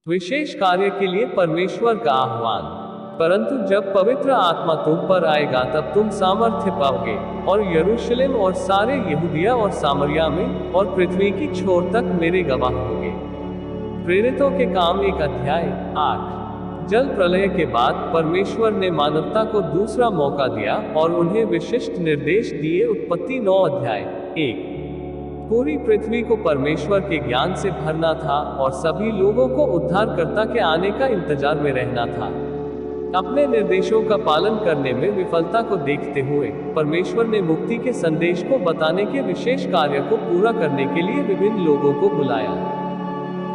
विशेष कार्य के लिए परमेश्वर का आह्वान। परंतु जब पवित्र आत्मा तुम पर आएगा तब तुम सामर्थ्य पाओगे, और यरूशलेम और सारे यहूदिया और सामरिया में और पृथ्वी की छोर तक मेरे गवाह होगे। प्रेरितों के काम 1 अध्याय 8। जल प्रलय के बाद परमेश्वर ने मानवता को दूसरा मौका दिया और उन्हें विशिष्ट निर्देश दिए। उत्पत्ति 9 अध्याय 1। पूरी पृथ्वी को परमेश्वर के ज्ञान से भरना था और सभी लोगों को उद्धारकर्ता के आने का इंतजार में रहना था। अपने निर्देशों का पालन करने में विफलता को देखते हुए परमेश्वर ने मुक्ति के संदेश को बताने के विशेष कार्य को पूरा करने के लिए विभिन्न लोगों को बुलाया।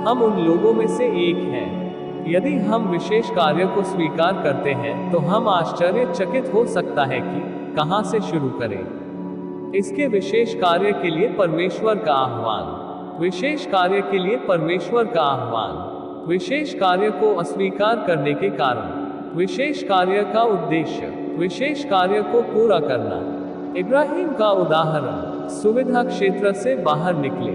हम उन लोगों में से एक हैं। यदि हम विशेष कार्य को स्वीकार करते हैं तो हम आश्चर्यचकित हो सकता है कि कहां से शुरू करें। इसके विशेष कार्य के लिए परमेश्वर का आह्वान। विशेष कार्य के लिए परमेश्वर का आह्वान। विशेष कार्य को अस्वीकार करने के कारण। विशेष कार्य का उद्देश्य। विशेष कार्य को पूरा करना। इब्राहिम का उदाहरण। सुविधा क्षेत्र से बाहर निकले।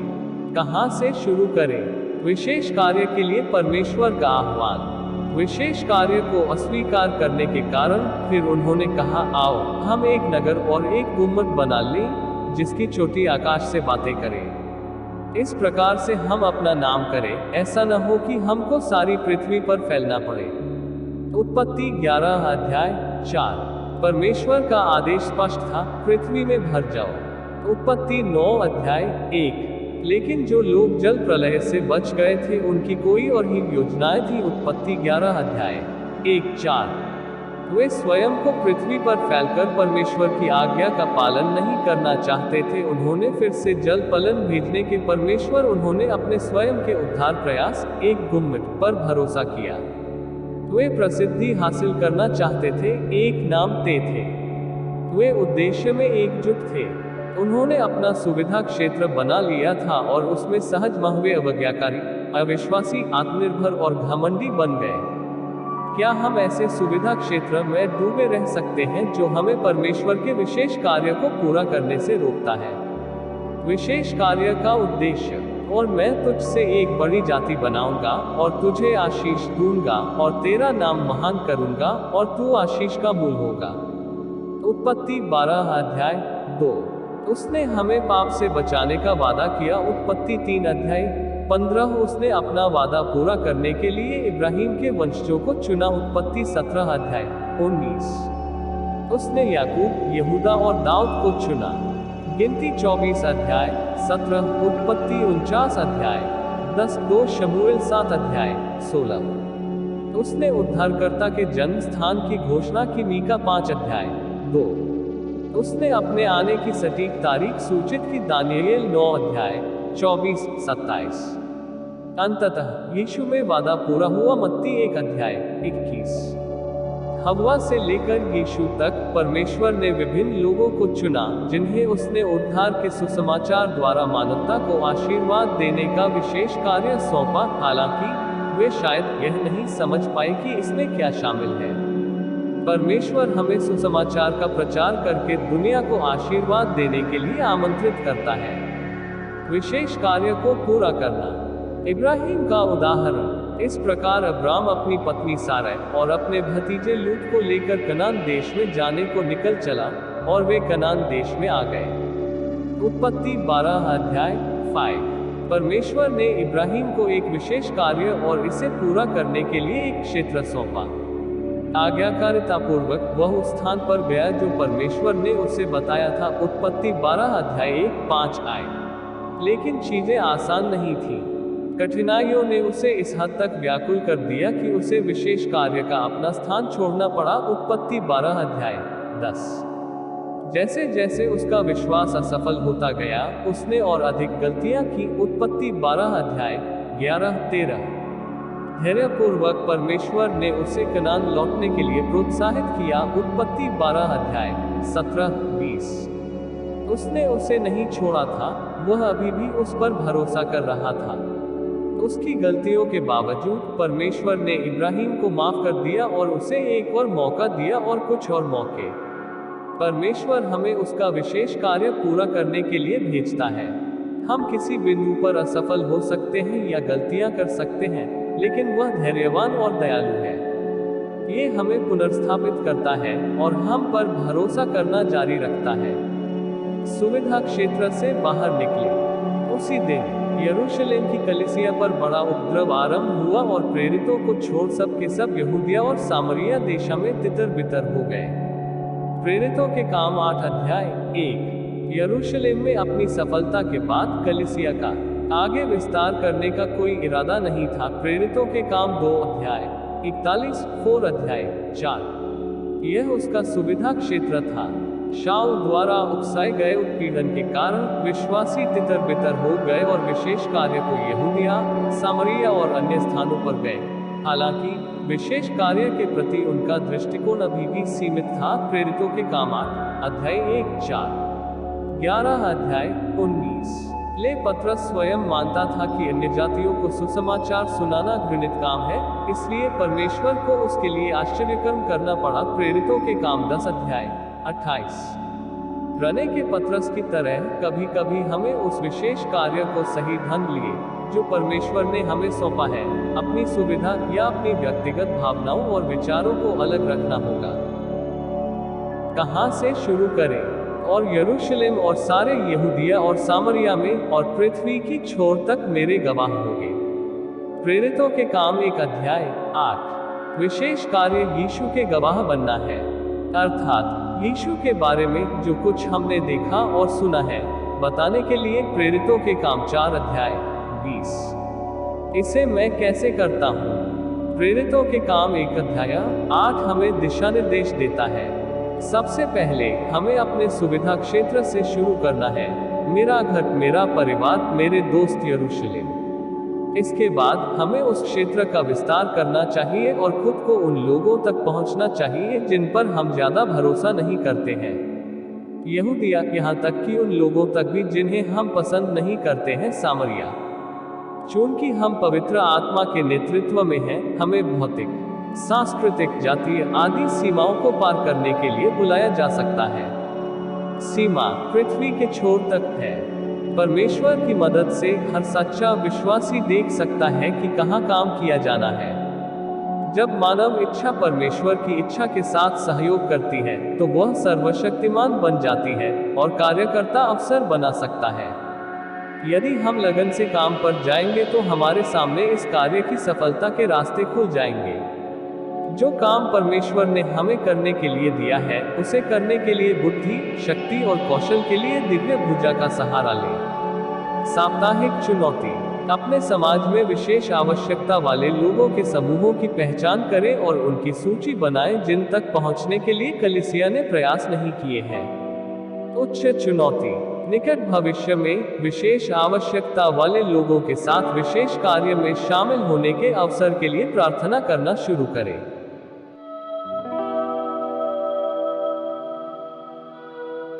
कहां से शुरू करें। विशेष कार्य के लिए परमेश्वर का आह्वान। विशेष कार्य को अस्वीकार करने के कारण फिर उन्होंने कहा, आओ हम एक नगर और एक गुम्बद बना लें जिसकी चोटी आकाश से बातें करे। इस प्रकार से हम अपना नाम करें, ऐसा न हो कि हमको सारी पृथ्वी पर फैलना पड़े। उत्पत्ति 11 अध्याय 4। परमेश्वर का आदेश स्पष्ट था, पृथ्वी में भर जाओ। उत्पत्ति 9 अध्याय 1। लेकिन जो लोग जल प्रलय से बच गए थे उनकी कोई और ही योजनाएं थी। उत्पत्ति 11 अध्याय 1-4। वे स्वयं को पृथ्वी पर फैलकर परमेश्वर की आज्ञा का पालन नहीं करना चाहते थे। उन्होंने फिर से जल पलन भेजने के परमेश्वर उन्होंने अपने स्वयं के उद्धार प्रयास एक गुम्बद पर भरोसा किया। वे प्रसिद्धि हासिल करना चाहते थे, एक नाम ते थे। वे उद्देश्य में एकजुट थे। उन्होंने अपना सुविधा क्षेत्र बना लिया था और उसमें सहज महवे अवज्ञाकारी, अविश्वासी, आत्मनिर्भर और घमंडी बन गए। क्या हम ऐसे सुविधा क्षेत्र में डूबे रह सकते हैं जो हमें परमेश्वर के विशेष कार्य को पूरा करने से रोकता है। विशेष कार्य का उद्देश्य। और मैं तुझसे एक बड़ी जाति बनाऊंगा और तुझे आशीष दूंगा और तेरा नाम महान करूंगा और तू आशीष का मूल होगा। उत्पत्ति 12 अध्याय 2। उसने हमें पाप से बचाने का वादा किया। उत्पत्ति 3 अध्याय 15। उसने अपना वादा पूरा करने के लिए इब्राहिम के वंशजों को चुना। उत्पत्ति 17 अध्याय 19। उसने याकूब, यहूदा और दाऊद को चुना। गिनती 24 अध्याय 17। उत्पत्ति 49 अध्याय 10। 2 शमूएल 7 अध्याय 16। उसने उद्धारकर्ता के जन्म स्थान की घोषणा की। मीका 5 अध्याय 2। उसने अपने आने की सटीक तारीख सूचित की। दानियेल 9 अध्याय 24-27। अंततः यीशु में वादा पूरा हुआ। मत्ती 1 अध्याय 21। हव्वा से लेकर यीशु तक परमेश्वर ने विभिन्न लोगों को चुना जिन्हें उसने उद्धार के सुसमाचार द्वारा मानवता को आशीर्वाद देने का विशेष कार्य सौंपा। हालांकि वे शायद यह नहीं समझ पाए कि इसमें क्या शामिल है। परमेश्वर हमें सुसमाचार का प्रचार करके दुनिया को आशीर्वाद देने के लिए आमंत्रित करता है। विशेष कार्य को पूरा करना। इब्राहिम का उदाहरण। इस प्रकार अब्राम अपनी पत्नी सारै और अपने भतीजे लूत को लेकर कनान देश में जाने को निकल चला और वे कनान देश में आ गए। उत्पत्ति 12 अध्याय 5। परमेश्वर ने इब्राहिम को एक विशेष कार्य और इसे पूरा करने के लिए एक क्षेत्र सौंपा। आज्ञाकारिता पूर्वक वह उस स्थान पर गया जो परमेश्वर ने उसे बताया था। उत्पत्ति 12 अध्याय 1-5 आए। लेकिन चीजें आसान नहीं थी। कठिनाइयों ने उसे इस हद तक व्याकुल कर दिया कि उसे विशेष कार्य का अपना स्थान छोड़ना पड़ा। उत्पत्ति 12 अध्याय 10। जैसे जैसे उसका विश्वास असफल होता गया उसने और अधिक गलतियां की। उत्पत्ति 12 अध्याय 11-13। धैर्यपूर्वक परमेश्वर ने उसे कनान लौटने के लिए प्रोत्साहित किया। उत्पत्ति 12 अध्याय 17-20। उसने उसे नहीं छोड़ा था, वह अभी भी उस पर भरोसा कर रहा था। उसकी गलतियों के बावजूद परमेश्वर ने इब्राहिम को माफ कर दिया और उसे एक और मौका दिया और कुछ और मौके। परमेश्वर हमें उसका विशेष कार्य पूरा करने के लिए भेजता है। हम किसी बिंदु पर असफल हो सकते हैं या गलतियां कर सकते हैं, लेकिन वह धैर्यवान और दयालु है। ये हमें पुनर्स्थापित करता है और हम पर भरोसा करना जारी रखता है। सुविधा क्षेत्र से बाहर निकले। उसी दिन यरूशलेम की कलीसिया पर बड़ा उपद्रव आरंभ हुआ और प्रेरितों को छोड़ सब के सब यहूदिया और सामरिया देशा में तितर बितर हो गए। प्रेरितों के काम 8 अध्याय 1। यरूशलेम में अपनी सफलता के बाद कलीसिया का आगे विस्तार करने का कोई इरादा नहीं था। प्रेरितों के काम 2 अध्याय 41 4 अध्याय 4। यह उसका सुविधा क्षेत्र था। शाऊल द्वारा उकसाए गए उत्पीड़न के कारण विश्वासी तितर बितर हो गए और विशेष कार्य को यहूदिया, सामरिया और अन्य स्थानों पर गए। हालांकि विशेष कार्य के प्रति उनका दृष्टिकोण अभी भी सीमित था। प्रेरितों के काम 8 अध्याय 1-4। 11 अध्याय 19। ले पत्रस स्वयं मानता था कि अन्य जातियों को सुसमाचार सुनाना घृणित काम है, इसलिए परमेश्वर को उसके लिए आश्चर्यकर्म करना पड़ा। प्रेरितों के काम 10 अध्याय 28। रने के पत्रस की तरह कभी कभी हमें उस विशेष कार्य को सही ढंग लिए जो परमेश्वर ने हमें सौंपा है, अपनी सुविधा या अपनी व्यक्तिगत भावनाओं और विचारों को अलग रखना होगा। कहां से शुरू करें? और यरूशलेम और सारे यहूदिया और सामरिया में और पृथ्वी की छोर तक मेरे गवाह होंगे। प्रेरितों के काम 1 अध्याय 8। विशेष कार्य यीशु के गवाह बनना है, अर्थात यीशु के बारे में जो कुछ हमने देखा और सुना है बताने के लिए। प्रेरितों के काम 4 अध्याय 20। इसे मैं कैसे करता हूँ? प्रेरितों के काम 1 अध्याय 8 हमें दिशा निर्देश देता है। सबसे पहले हमें अपने सुविधा क्षेत्र से शुरू करना है। मेरा घर, मेरा परिवार, मेरे दोस्त यरूशलेम। इसके बाद हमें उस क्षेत्र का विस्तार करना चाहिए और खुद को उन लोगों तक पहुंचना चाहिए जिन पर हम ज्यादा भरोसा नहीं करते हैं। यहूदिया, यहाँ तक कि उन लोगों तक भी जिन्हें हम पसंद नहीं करते हैं। सामरिया। चूंकि हम पवित्र आत्मा के नेतृत्व में हैं, हमें भौतिक, सांस्कृतिक, जातीय आदि सीमाओं को पार करने के लिए बुलाया जा सकता है। सीमा पृथ्वी के छोर तक है। परमेश्वर की मदद से हर सच्चा विश्वासी देख सकता है कि कहां काम किया जाना है। जब मानव इच्छा परमेश्वर की इच्छा के साथ सहयोग करती है तो वह सर्वशक्तिमान बन जाती है और कार्यकर्ता अवसर बना सकता है। यदि हम लगन से काम पर जाएंगे तो हमारे सामने इस कार्य की सफलता के रास्ते खुल जाएंगे। जो काम परमेश्वर ने हमें करने के लिए दिया है उसे करने के लिए बुद्धि, शक्ति और कौशल के लिए दिव्य भुजा का सहारा लें। साप्ताहिक चुनौती। अपने समाज में विशेष आवश्यकता वाले लोगों के समूहों की पहचान करें और उनकी सूची बनाएं जिन तक पहुंचने के लिए कलीसिया ने प्रयास नहीं किए हैं। उच्च चुनौती। निकट भविष्य में विशेष आवश्यकता वाले लोगों के साथ विशेष कार्य में शामिल होने के अवसर के लिए प्रार्थना करना शुरू करें।